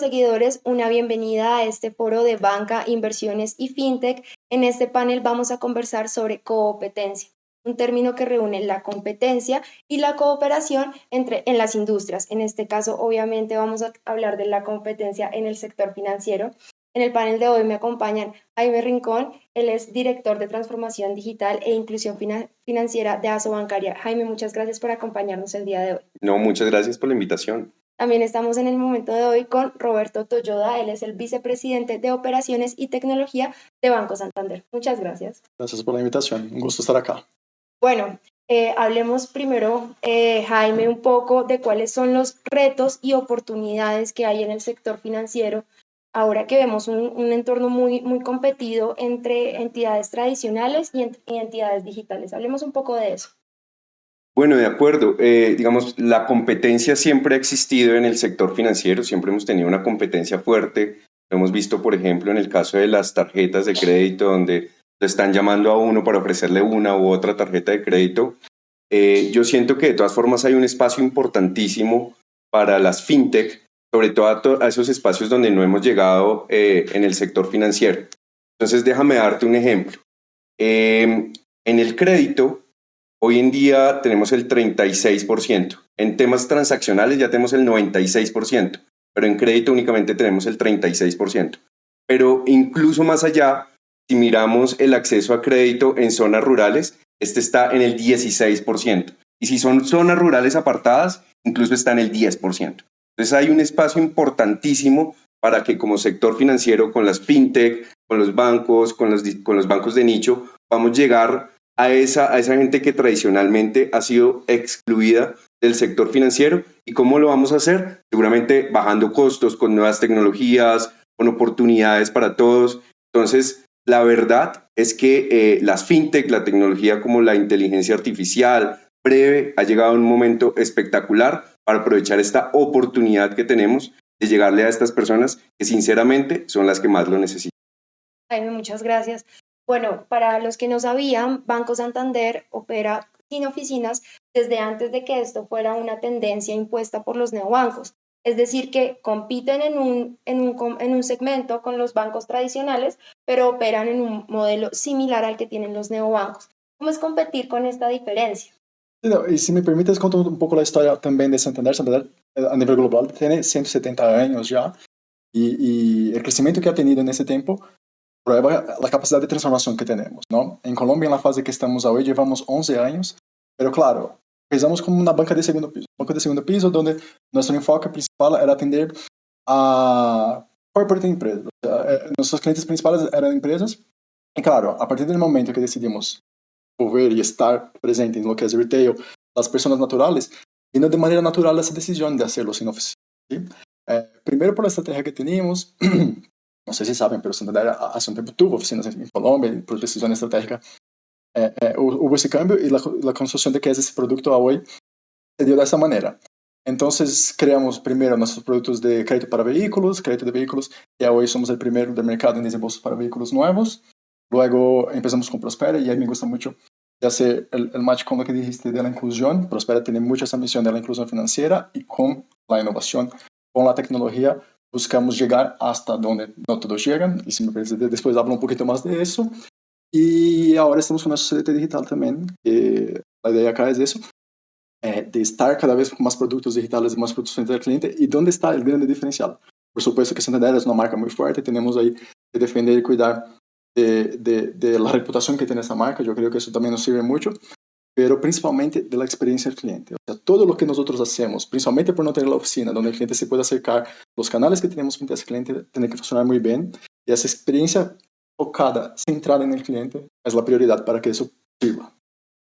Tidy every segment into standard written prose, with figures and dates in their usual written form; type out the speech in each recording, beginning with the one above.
seguidores una bienvenida a este foro de banca, inversiones y fintech. En este panel vamos a conversar sobre competencia, un término que reúne la competencia y la cooperación en las industrias. En este caso, obviamente, vamos a hablar de la competencia en el sector financiero. En el panel de hoy me acompañan Jaime Rincón, él es director de transformación digital e inclusión financiera de Asobancaria. Jaime, muchas gracias por acompañarnos el día de hoy. No, muchas gracias por la invitación. También estamos en el momento de hoy con Roberto Toyoda, él es el vicepresidente de Operaciones y Tecnología de Banco Santander. Muchas gracias. Gracias por la invitación, un gusto estar acá. Bueno, hablemos primero, Jaime, un poco de cuáles son los retos y oportunidades que hay en el sector financiero, ahora que vemos un entorno muy competido entre entidades tradicionales y entidades digitales. Hablemos un poco de eso. Bueno, de acuerdo. Digamos, la competencia siempre ha existido en el sector financiero, siempre hemos tenido una competencia fuerte. Lo hemos visto, por ejemplo, en el caso de las tarjetas de crédito, donde le están llamando a uno para ofrecerle una u otra tarjeta de crédito. Yo siento que de todas formas hay un espacio importantísimo para las fintech, sobre todo a esos espacios donde no hemos llegado en el sector financiero. Entonces, déjame darte un ejemplo. En el crédito, hoy en día tenemos el 36%. En temas transaccionales ya tenemos el 96%, pero en crédito únicamente tenemos el 36%. Pero incluso más allá, si miramos el acceso a crédito en zonas rurales, este está en el 16%. Y si son zonas rurales apartadas, incluso está en el 10%. Entonces hay un espacio importantísimo para que como sector financiero, con las fintech, con los bancos, con los bancos de nicho, vamos a llegar a esa gente que tradicionalmente ha sido excluida del sector financiero. ¿Y cómo lo vamos a hacer? Seguramente bajando costos, con nuevas tecnologías, con oportunidades para todos. Entonces, la verdad es que las fintech, la tecnología como la inteligencia artificial, breve, ha llegado a un momento espectacular para aprovechar esta oportunidad que tenemos de llegarle a estas personas que sinceramente son las que más lo necesitan. Jaime, muchas gracias. Bueno, para los que no sabían, Banco Santander opera sin oficinas desde antes de que esto fuera una tendencia impuesta por los neobancos. Es decir, que compiten en un segmento con los bancos tradicionales, pero operan en un modelo similar al que tienen los neobancos. ¿Cómo es competir con esta diferencia? Y si me permites, contar un poco la historia también de Santander. Santander, a nivel global, tiene 170 años ya, y el crecimiento que ha tenido en ese tiempo prueba la capacidad de transformación que tenemos, ¿no? En Colombia, en la fase que estamos hoy, llevamos 11 años, pero claro, empezamos como una banca de segundo piso, donde nuestro enfoque principal era atender a corporate empresas. O sea, nuestros clientes principales eran empresas, y claro, a partir del momento que decidimos volver y estar presente en lo que es retail, las personas naturales, vino de manera natural esa decisión de hacerlo sin oficina, ¿sí? Primero por la estrategia que teníamos. No sé si saben, pero Santander hace un tiempo tuvo oficinas en Colombia y por decisión estratégica hubo ese cambio, y la construcción de que es ese producto a hoy se dio de esa manera. Entonces creamos primero nuestros productos de crédito para vehículos, crédito de vehículos, y hoy somos el primero del mercado en desembolsos para vehículos nuevos. Luego empezamos con Prospera, y ahí me gusta mucho de hacer el match con lo que dijiste de la inclusión. Prospera tiene mucho esa misión de la inclusión financiera, y con la innovación, con la tecnología, buscamos llegar hasta donde no todos llegan, y si me parece, después hablo un poquito más de eso. Y ahora estamos con nuestro CDT digital también, que la idea acá es eso, de estar cada vez con más productos digitales, más productos frente al cliente. ¿Y dónde está el grande diferencial? Por supuesto que Santander es una marca muy fuerte, tenemos ahí que defender y cuidar de la reputación que tiene esa marca. Yo creo que eso también nos sirve mucho, pero principalmente de la experiencia del cliente. O sea, todo lo que nosotros hacemos, principalmente por no tener la oficina donde el cliente se puede acercar, los canales que tenemos frente a ese cliente tienen que funcionar muy bien, y esa experiencia focada, centrada en el cliente, es la prioridad para que eso sirva.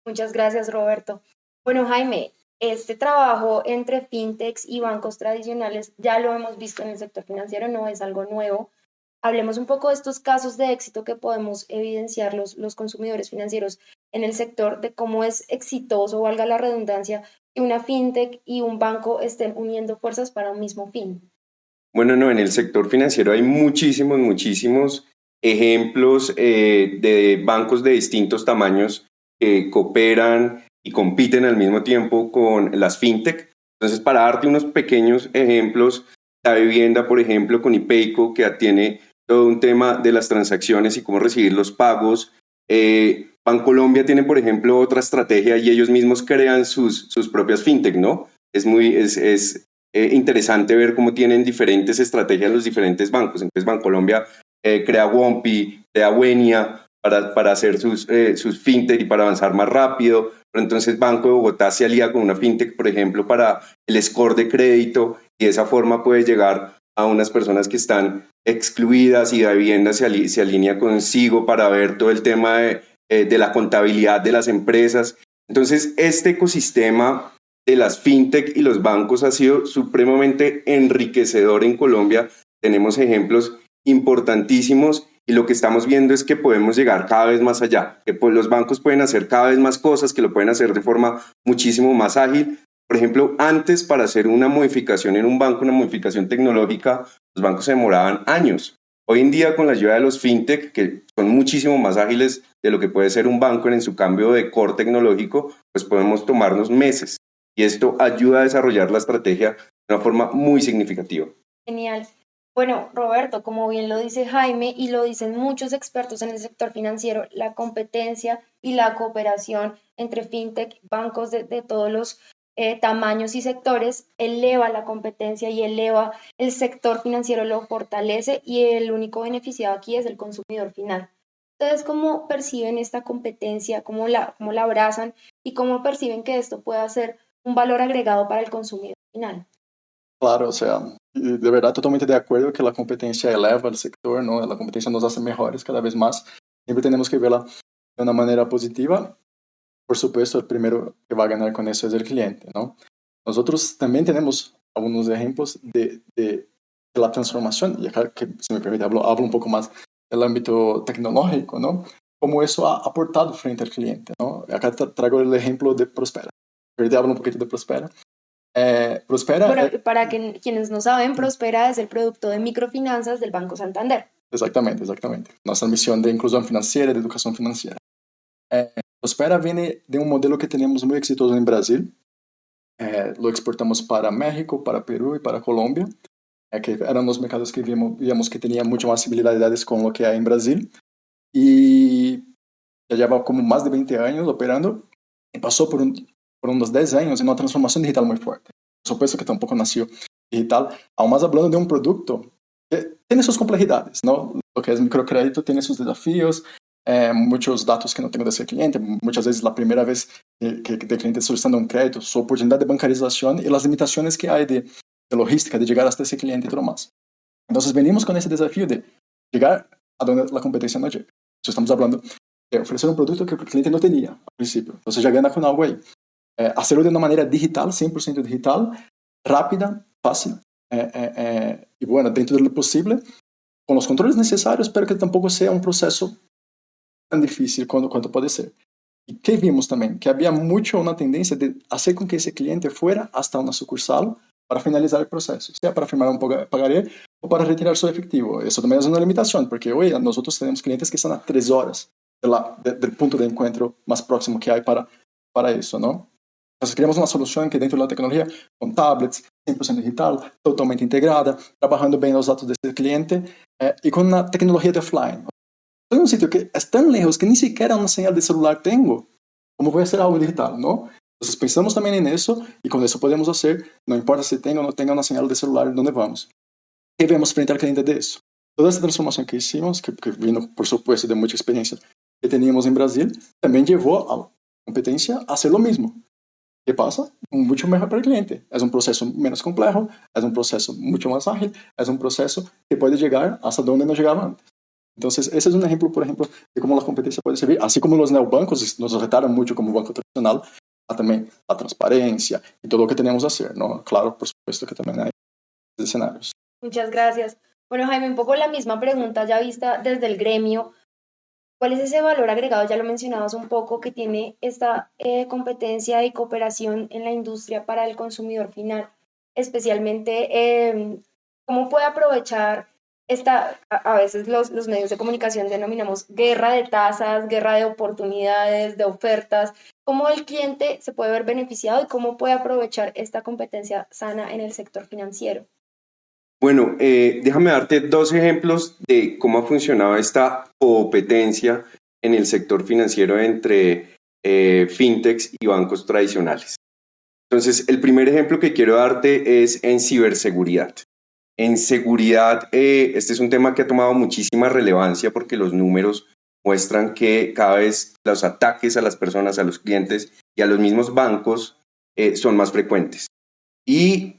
Muchas gracias, Roberto. Bueno, Jaime, este trabajo entre fintechs y bancos tradicionales ya lo hemos visto en el sector financiero, no es algo nuevo. Hablemos un poco de estos casos de éxito que podemos evidenciar los consumidores financieros en el sector, de cómo es exitoso, valga la redundancia, que una fintech y un banco estén uniendo fuerzas para un mismo fin. Bueno, no, en el sector financiero hay muchísimos ejemplos de bancos de distintos tamaños que cooperan y compiten al mismo tiempo con las fintech. Entonces, para darte unos pequeños ejemplos, La vivienda, por ejemplo, con Ipeico, que tiene todo un tema de las transacciones y cómo recibir los pagos. Bancolombia tiene, por ejemplo, otra estrategia y ellos mismos crean sus propias fintech, ¿no? Es interesante ver cómo tienen diferentes estrategias los diferentes bancos. Entonces, Bancolombia crea Wompi, crea Wenia para hacer sus fintech y para avanzar más rápido. Pero entonces Banco de Bogotá se alía con una fintech, por ejemplo, para el score de crédito y de esa forma puede llegar a unas personas que están excluidas y la vivienda se alinea consigo para ver todo el tema de la contabilidad de las empresas. Entonces, este ecosistema de las fintech y los bancos ha sido supremamente enriquecedor en Colombia. Tenemos ejemplos importantísimos y lo que estamos viendo es que podemos llegar cada vez más allá, que pues, los bancos pueden hacer cada vez más cosas, que lo pueden hacer de forma muchísimo más ágil. Por ejemplo, antes para hacer una modificación en un banco, una modificación tecnológica, los bancos se demoraban años. Hoy en día, con la ayuda de los fintech, que son muchísimo más ágiles de lo que puede ser un banco en su cambio de core tecnológico, pues podemos tomarnos meses. Y esto ayuda a desarrollar la estrategia de una forma muy significativa. Genial. Bueno, Roberto, como bien lo dice Jaime y lo dicen muchos expertos en el sector financiero, la competencia y la cooperación entre fintech, bancos de todos los tamaños y sectores eleva la competencia y eleva el sector financiero, lo fortalece y el único beneficiado aquí es el consumidor final. ¿Ustedes cómo perciben esta competencia, cómo la abrazan y cómo perciben que esto pueda ser un valor agregado para el consumidor final? Claro, o sea, de verdad totalmente de acuerdo que la competencia eleva el sector, ¿no? La competencia nos hace mejores cada vez más. Siempre tenemos que verla de una manera positiva. Por supuesto, el primero que va a ganar con eso es el cliente, ¿no? Nosotros también tenemos algunos ejemplos de la transformación, y acá que, si me permite, hablo un poco más del ámbito tecnológico, ¿no? Cómo eso ha aportado frente al cliente, ¿no? Acá traigo el ejemplo de Prospera. Ahorita hablo un poquito de Prospera. Prospera... Bueno, para quienes no saben, Prospera es el producto de microfinanzas del Banco Santander. Exactamente, exactamente. Nuestra misión de inclusión financiera, de educación financiera. Prospera viene de un modelo que tenemos muy exitoso en Brasil. Lo exportamos para México, para Perú y para Colombia, que eran los mercados que vimos que tenían mucho más similaridades con lo que hay en Brasil. Y ya lleva como más de 20 años operando y pasó por unos 10 años en una transformación digital muy fuerte. Por supuesto que tampoco nació digital, aún más hablando de un producto que tiene sus complejidades, ¿no? Lo que es microcrédito tiene sus desafíos, muchos datos que no tengo de ese cliente, muchas veces la primera vez que el cliente solicitando un crédito, su oportunidad de bancarización y las limitaciones que hay de logística, de llegar hasta ese cliente y todo más. Entonces venimos con ese desafío de llegar a donde la competencia no llega. Entonces estamos hablando de ofrecer un producto que el cliente no tenía al principio, entonces ya gana con algo ahí. Hacerlo de una manera digital, 100% digital, rápida, fácil, y bueno, dentro de lo posible, con los controles necesarios, pero que tampoco sea un proceso tan difícil quanto puede ser. ¿Y qué vimos también? Que había mucho una tendencia de hacer con que ese cliente fuera hasta una sucursal para finalizar el proceso, sea para firmar un pagaré o para retirar su efectivo. Eso también es una limitación, porque hoy nosotros tenemos clientes que están a 3 horas del punto de encuentro más próximo que hay para eso, ¿no? Entonces queremos una solución que dentro de la tecnología, con tablets, 100% digital, totalmente integrada, trabajando bien los datos de ese cliente y con una tecnología de offline. Estoy en un sitio que es tan lejos que ni siquiera una señal de celular tengo. ¿Cómo voy a hacer algo digital, no? Entonces pensamos también en eso y con eso podemos hacer, no importa si tenga o no tenga una señal de celular en donde vamos. ¿Qué vemos frente al cliente de eso? Toda esta transformación que hicimos, que vino por supuesto de mucha experiencia que teníamos en Brasil, también llevó a la competencia a hacer lo mismo. ¿Qué pasa? Mucho mejor para el cliente. Es un proceso menos complejo, es un proceso mucho más ágil, es un proceso que puede llegar hasta donde no llegaba antes. Entonces, ese es un ejemplo, por ejemplo, de cómo la competencia puede servir, así como los neobancos nos retaron mucho como banco tradicional, a también la transparencia y todo lo que tenemos que hacer, ¿no? Claro, por supuesto que también hay escenarios. Muchas gracias. Bueno, Jaime, un poco la misma pregunta ya vista desde el gremio. ¿Cuál es ese valor agregado? Ya lo mencionabas un poco, que tiene esta competencia y cooperación en la industria para el consumidor final, especialmente cómo puede aprovechar a veces los medios de comunicación denominamos guerra de tasas, guerra de oportunidades, de ofertas, cómo el cliente se puede ver beneficiado y cómo puede aprovechar esta competencia sana en el sector financiero. Bueno, déjame darte dos ejemplos de cómo ha funcionado esta competencia en el sector financiero entre fintechs y bancos tradicionales. Entonces, el primer ejemplo que quiero darte es en ciberseguridad. En seguridad, este es un tema que ha tomado muchísima relevancia porque los números muestran que cada vez los ataques a las personas, a los clientes y a los mismos bancos son más frecuentes. Y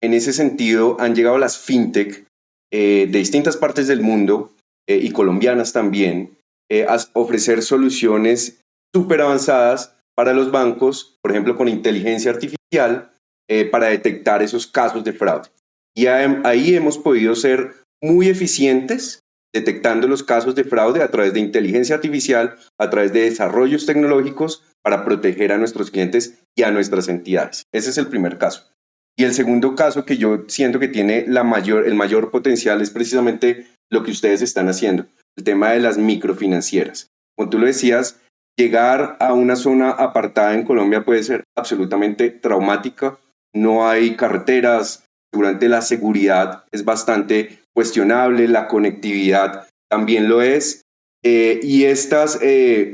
en ese sentido han llegado las fintech de distintas partes del mundo y colombianas también a ofrecer soluciones súper avanzadas para los bancos, por ejemplo con inteligencia artificial, para detectar esos casos de fraude. Y ahí hemos podido ser muy eficientes detectando los casos de fraude a través de inteligencia artificial, a través de desarrollos tecnológicos para proteger a nuestros clientes y a nuestras entidades. Ese es el primer caso. Y el segundo caso que yo siento que tiene el mayor potencial es precisamente lo que ustedes están haciendo, el tema de las microfinancieras. Como tú lo decías, llegar a una zona apartada en Colombia puede ser absolutamente traumática. No hay carreteras, durante la seguridad es bastante cuestionable, la conectividad también lo es. Y estas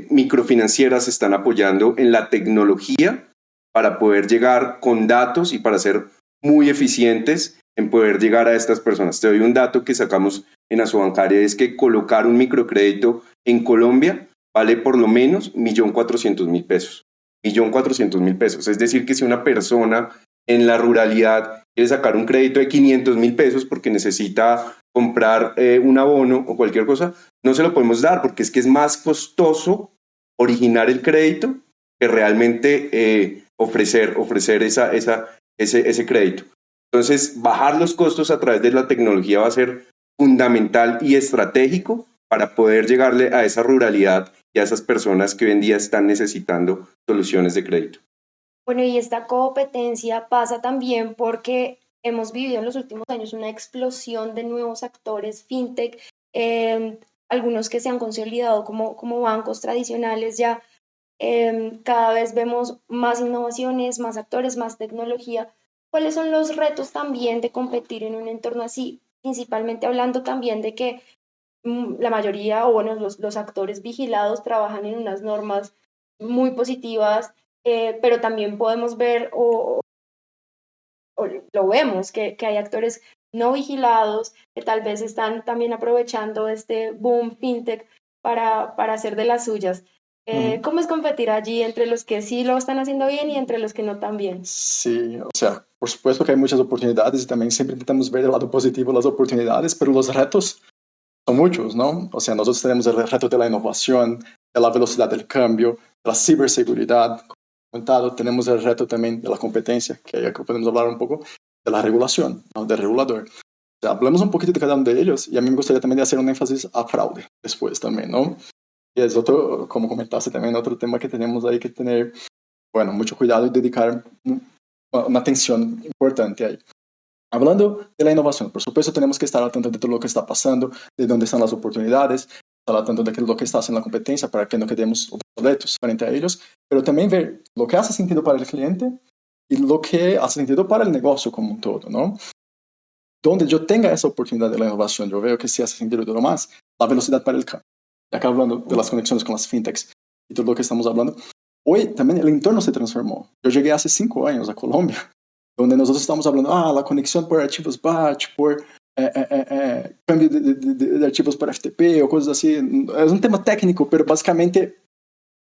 microfinancieras están apoyando en la tecnología para poder llegar con datos y para ser muy eficientes en poder llegar a estas personas. Te doy un dato que sacamos en Asobancaria, es que colocar un microcrédito en Colombia vale por lo menos 1.400.000 pesos. 1.400.000 pesos. Es decir, que si una persona en la ruralidad quiere sacar un crédito de 500.000 pesos porque necesita comprar un abono o cualquier cosa, no se lo podemos dar porque es que es más costoso originar el crédito que realmente ofrecer ese crédito. Entonces, bajar los costos a través de la tecnología va a ser fundamental y estratégico para poder llegarle a esa ruralidad y a esas personas que hoy en día están necesitando soluciones de crédito. Bueno, y esta competencia pasa también porque hemos vivido en los últimos años una explosión de nuevos actores fintech, algunos que se han consolidado como bancos tradicionales ya. Cada vez vemos más innovaciones, más actores, más tecnología. ¿Cuáles son los retos también de competir en un entorno así? Principalmente hablando también de que la mayoría, o bueno, los actores vigilados trabajan en unas normas muy positivas, pero también podemos ver o lo vemos que hay actores no vigilados que tal vez están también aprovechando este boom fintech para hacer de las suyas. ¿Cómo es competir allí entre los que sí lo están haciendo bien y entre los que no tan bien? Sí, o sea, por supuesto que hay muchas oportunidades y también siempre intentamos ver el lado positivo de las oportunidades, pero los retos son muchos, ¿no? O sea, nosotros tenemos el reto de la innovación, de la velocidad del cambio, de la ciberseguridad, como comentado, tenemos el reto también de la competencia, que ahí podemos hablar un poco de la regulación, ¿no? Del regulador. O sea, hablemos un poquito de cada uno de ellos y a mí me gustaría también hacer un énfasis a fraude después también, ¿no? Y es otro, como comentaste también, otro tema que tenemos ahí que tener, bueno, mucho cuidado y dedicar una atención importante ahí. Hablando de la innovación, por supuesto tenemos que estar al tanto de todo lo que está pasando, de dónde están las oportunidades, estar al tanto de lo que está haciendo la competencia para que no quedemos obsoletos frente a ellos, pero también ver lo que hace sentido para el cliente y lo que hace sentido para el negocio como un todo, ¿no? Donde yo tenga esa oportunidad de la innovación, yo veo que sí hace sentido todo más, la velocidad para el cambio. Y acá hablando de las conexiones con las fintechs y todo lo que estamos hablando, hoy también el entorno se transformó. Yo llegué hace 5 años a Colombia, donde nosotros estamos hablando, la conexión por archivos batch, por cambio de archivos por FTP o cosas así. Es un tema técnico, pero básicamente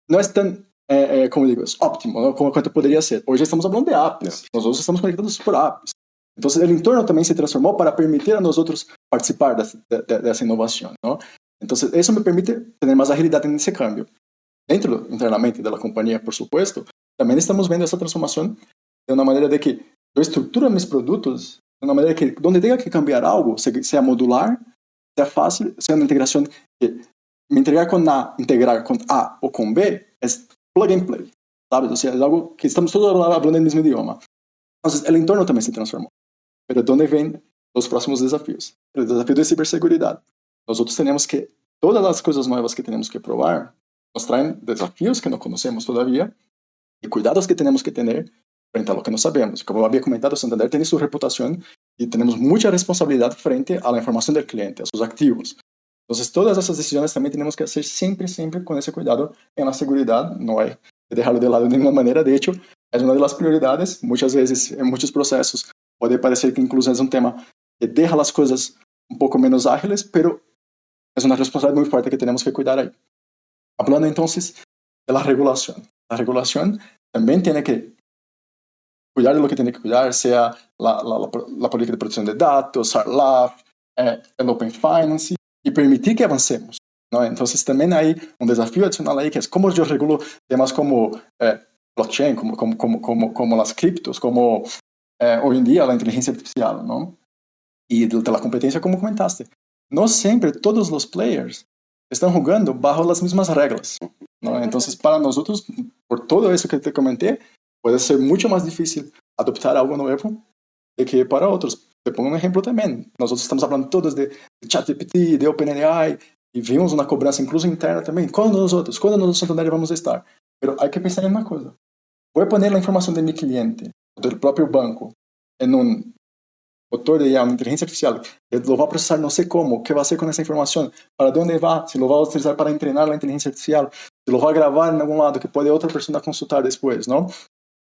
no es tan, como digo, es óptimo, ¿no? Como cuanto podría ser. Hoy ya estamos hablando de apps, nosotros estamos conectados por apps. Entonces el entorno también se transformó para permitir a nosotros participar de esa innovación, ¿no? Entonces eso me permite tener más agilidad en ese cambio. Dentro, internamente de la compañía, por supuesto, también estamos viendo esa transformación de una manera de que yo estructuro mis productos de una manera que donde tenga que cambiar algo, sea modular, sea fácil, sea una integración que me entregar con A, integrar con A o con B, es plug and play, ¿sabes? O sea, es algo que estamos todos hablando el mismo idioma. Entonces, el entorno también se transformó. Pero ¿dónde ven los próximos desafíos? El desafío de ciberseguridad. Nosotros tenemos que, todas las cosas nuevas que tenemos que probar, nos traen desafíos que no conocemos todavía y cuidados que tenemos que tener frente a lo que no sabemos. Como había comentado, Santander tiene su reputación y tenemos mucha responsabilidad frente a la información del cliente, a sus activos. Entonces, todas esas decisiones también tenemos que hacer siempre, siempre con ese cuidado en la seguridad. No hay que dejarlo de lado de ninguna manera. De hecho, es una de las prioridades. Muchas veces, en muchos procesos, puede parecer que incluso es un tema que deja las cosas un poco menos ágiles, pero es una responsabilidad muy fuerte que tenemos que cuidar ahí. Hablando entonces de la regulación. La regulación también tiene que cuidar de lo que tiene que cuidar, sea la política de protección de datos, SARLAF, el Open Finance, y permitir que avancemos, ¿no? Entonces también hay un desafío adicional ahí, que es cómo yo regulo temas como blockchain, como las criptos, como hoy en día la inteligencia artificial, ¿no? Y de la competencia, como comentaste. No siempre todos los players están jugando bajo las mismas reglas, ¿no? Entonces, para nosotros, por todo eso que te comenté, puede ser mucho más difícil adoptar algo nuevo de que para otros. Te pongo un ejemplo también. Nosotros estamos hablando todos de ChatGPT, de OpenAI, y vimos una cobranza incluso interna también. ¿Cuándo nosotros Santander vamos a estar? Pero hay que pensar en una cosa. Voy a poner la información de mi cliente, del propio banco, en un motor de IA, una inteligencia artificial, que lo va a procesar no sé cómo, qué va a hacer con esa información, para dónde va, si lo va a utilizar para entrenar la inteligencia artificial, si lo va a grabar en algún lado que puede otra persona consultar después, ¿no?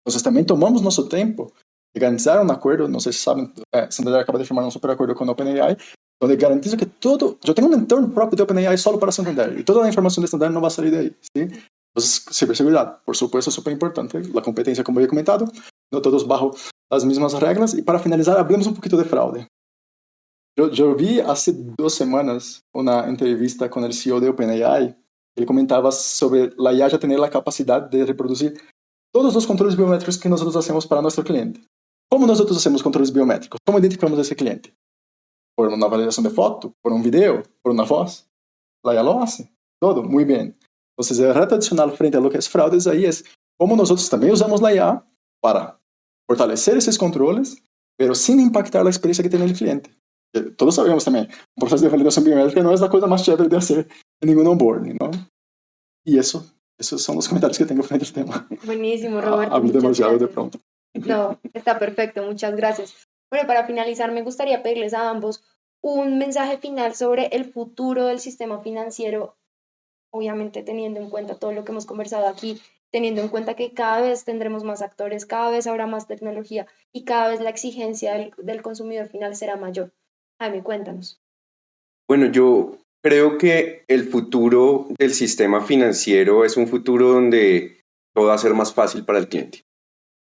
Entonces también tomamos nuestro tiempo de garantizar un acuerdo, no sé si saben, Santander acaba de firmar un super acuerdo con OpenAI, donde garantizo que todo, yo tengo un entorno propio de OpenAI solo para Santander, y toda la información de Santander no va a salir de ahí, ¿sí? Entonces, ciberseguridad, por supuesto, es súper importante, la competencia, como había comentado, no todos bajo las mismas reglas, y para finalizar, hablemos un poquito de fraude. Yo vi hace 2 semanas una entrevista con el CEO de OpenAI, ele comentaba sobre la IA ya tener la capacidad de reproducir todos los controles biométricos que nosotros hacemos para nuestro cliente. ¿Cómo nosotros hacemos controles biométricos? ¿Cómo identificamos a ese cliente? Por una validación de foto, por un video, por una voz. La IA lo hace. Todo, muy bien. Entonces, el reto adicional frente a lo que es fraudes ahí es cómo nosotros también usamos la IA para fortalecer esos controles, pero sin impactar la experiencia que tiene el cliente. Todos sabemos también, un proceso de validación biométrica no es la cosa más chévere de hacer en ningún onboarding, ¿no? Y esos son los comentarios que tengo frente al tema. Buenísimo, Roberto. Hablo demasiado de pronto. No, está perfecto, muchas gracias. Bueno, para finalizar, me gustaría pedirles a ambos un mensaje final sobre el futuro del sistema financiero, obviamente teniendo en cuenta todo lo que hemos conversado aquí, teniendo en cuenta que cada vez tendremos más actores, cada vez habrá más tecnología y cada vez la exigencia del consumidor final será mayor. Jaime, cuéntanos. Bueno, yo creo que el futuro del sistema financiero es un futuro donde todo va a ser más fácil para el cliente.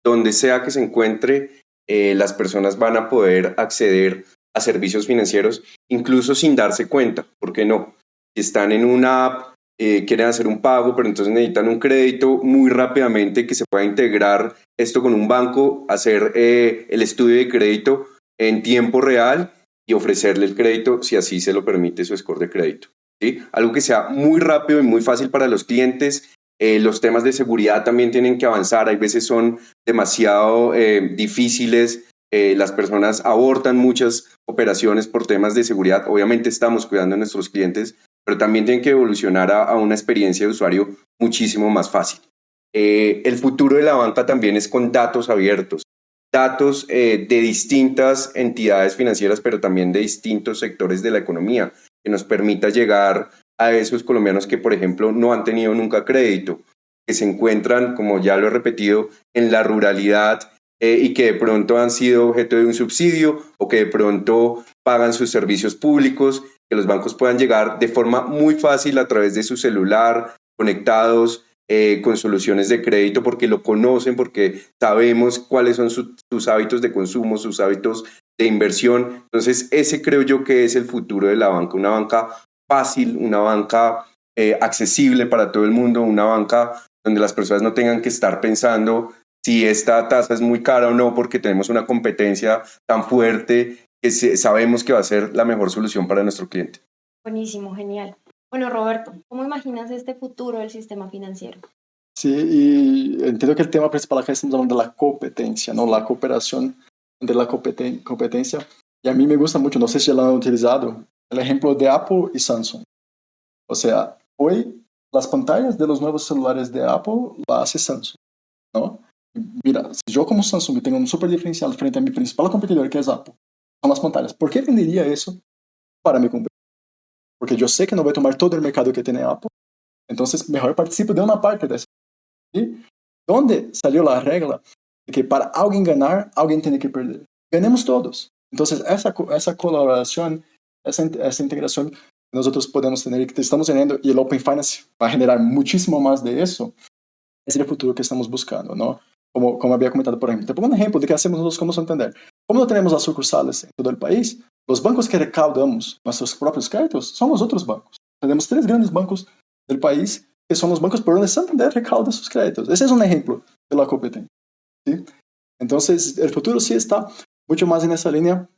Donde sea que se encuentre, las personas van a poder acceder a servicios financieros incluso sin darse cuenta. ¿Por qué no? Si están en una app, quieren hacer un pago, pero entonces necesitan un crédito muy rápidamente que se pueda integrar esto con un banco, hacer el estudio de crédito en tiempo real y ofrecerle el crédito si así se lo permite su score de crédito, ¿sí? Algo que sea muy rápido y muy fácil para los clientes. Los temas de seguridad también tienen que avanzar, hay veces son demasiado difíciles, las personas abortan muchas operaciones por temas de seguridad. Obviamente estamos cuidando a nuestros clientes, pero también tienen que evolucionar a una experiencia de usuario muchísimo más fácil. El futuro de la banca también es con datos abiertos, datos de distintas entidades financieras, pero también de distintos sectores de la economía, que nos permita llegar a esos colombianos que, por ejemplo, no han tenido nunca crédito, que se encuentran, como ya lo he repetido, en la ruralidad y que de pronto han sido objeto de un subsidio o que de pronto pagan sus servicios públicos, que los bancos puedan llegar de forma muy fácil a través de su celular, conectados, con soluciones de crédito porque lo conocen, porque sabemos cuáles son sus hábitos de consumo, sus hábitos de inversión. Entonces, ese creo yo que es el futuro de la banca, una banca fácil, una banca accesible para todo el mundo, una banca donde las personas no tengan que estar pensando si esta tasa es muy cara o no, porque tenemos una competencia tan fuerte que sabemos que va a ser la mejor solución para nuestro cliente. Buenísimo, genial. Bueno, Roberto, ¿cómo imaginas este futuro del sistema financiero? Sí, y entiendo que el tema principal acá estamos hablando de la competencia, ¿no? La cooperación entre la competencia. Y a mí me gusta mucho, no sé si ya lo han utilizado, el ejemplo de Apple y Samsung. O sea, hoy las pantallas de los nuevos celulares de Apple la hace Samsung, ¿no? Mira, si yo como Samsung tengo un super diferencial frente a mi principal competidor, que es Apple, son las pantallas. ¿Por qué vendería eso para mi competidor? Porque yo sé que no voy a tomar todo el mercado que tiene Apple, entonces mejor participo de una parte de eso. ¿Sí? ¿Dónde salió la regla de que para alguien ganar, alguien tiene que perder? Ganemos todos. Entonces, esa colaboración, esa integración que nosotros podemos tener y que estamos teniendo, y el Open Finance va a generar muchísimo más de eso, es el futuro que estamos buscando, ¿no? Como había comentado, por ejemplo, te pongo un ejemplo de qué hacemos nosotros como Santander. Como no tenemos las sucursales en todo el país, los bancos que recaudamos nuestros propios créditos son los otros bancos. Tenemos 3 grandes bancos del país que son los bancos por donde Santander recauda sus créditos. Ese es un ejemplo de la competencia, ¿sí? Entonces, el futuro sí está mucho más en esa línea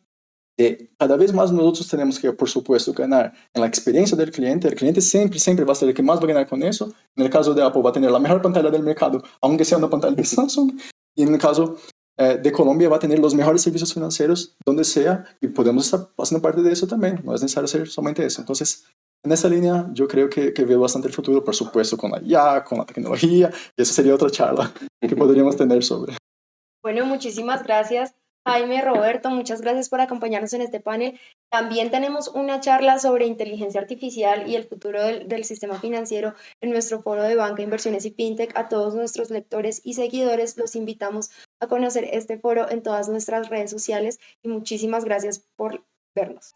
de cada vez más nosotros tenemos que, por supuesto, ganar en la experiencia del cliente. El cliente siempre va a ser el que más va a ganar con eso. En el caso de Apple, va a tener la mejor pantalla del mercado, aunque sea una pantalla de Samsung. Y en el caso de Colombia, va a tener los mejores servicios financieros donde sea, y podemos estar haciendo parte de eso también. No es necesario hacer solamente eso. Entonces, en esa línea, yo creo que veo bastante el futuro, por supuesto, con la IA, con la tecnología, y eso sería otra charla que podríamos tener sobre. Bueno, muchísimas gracias, Jaime, Roberto, muchas gracias por acompañarnos en este panel. También tenemos una charla sobre inteligencia artificial y el futuro del sistema financiero en nuestro foro de banca, inversiones y fintech. A todos nuestros lectores y seguidores los invitamos a conocer este foro en todas nuestras redes sociales y muchísimas gracias por vernos.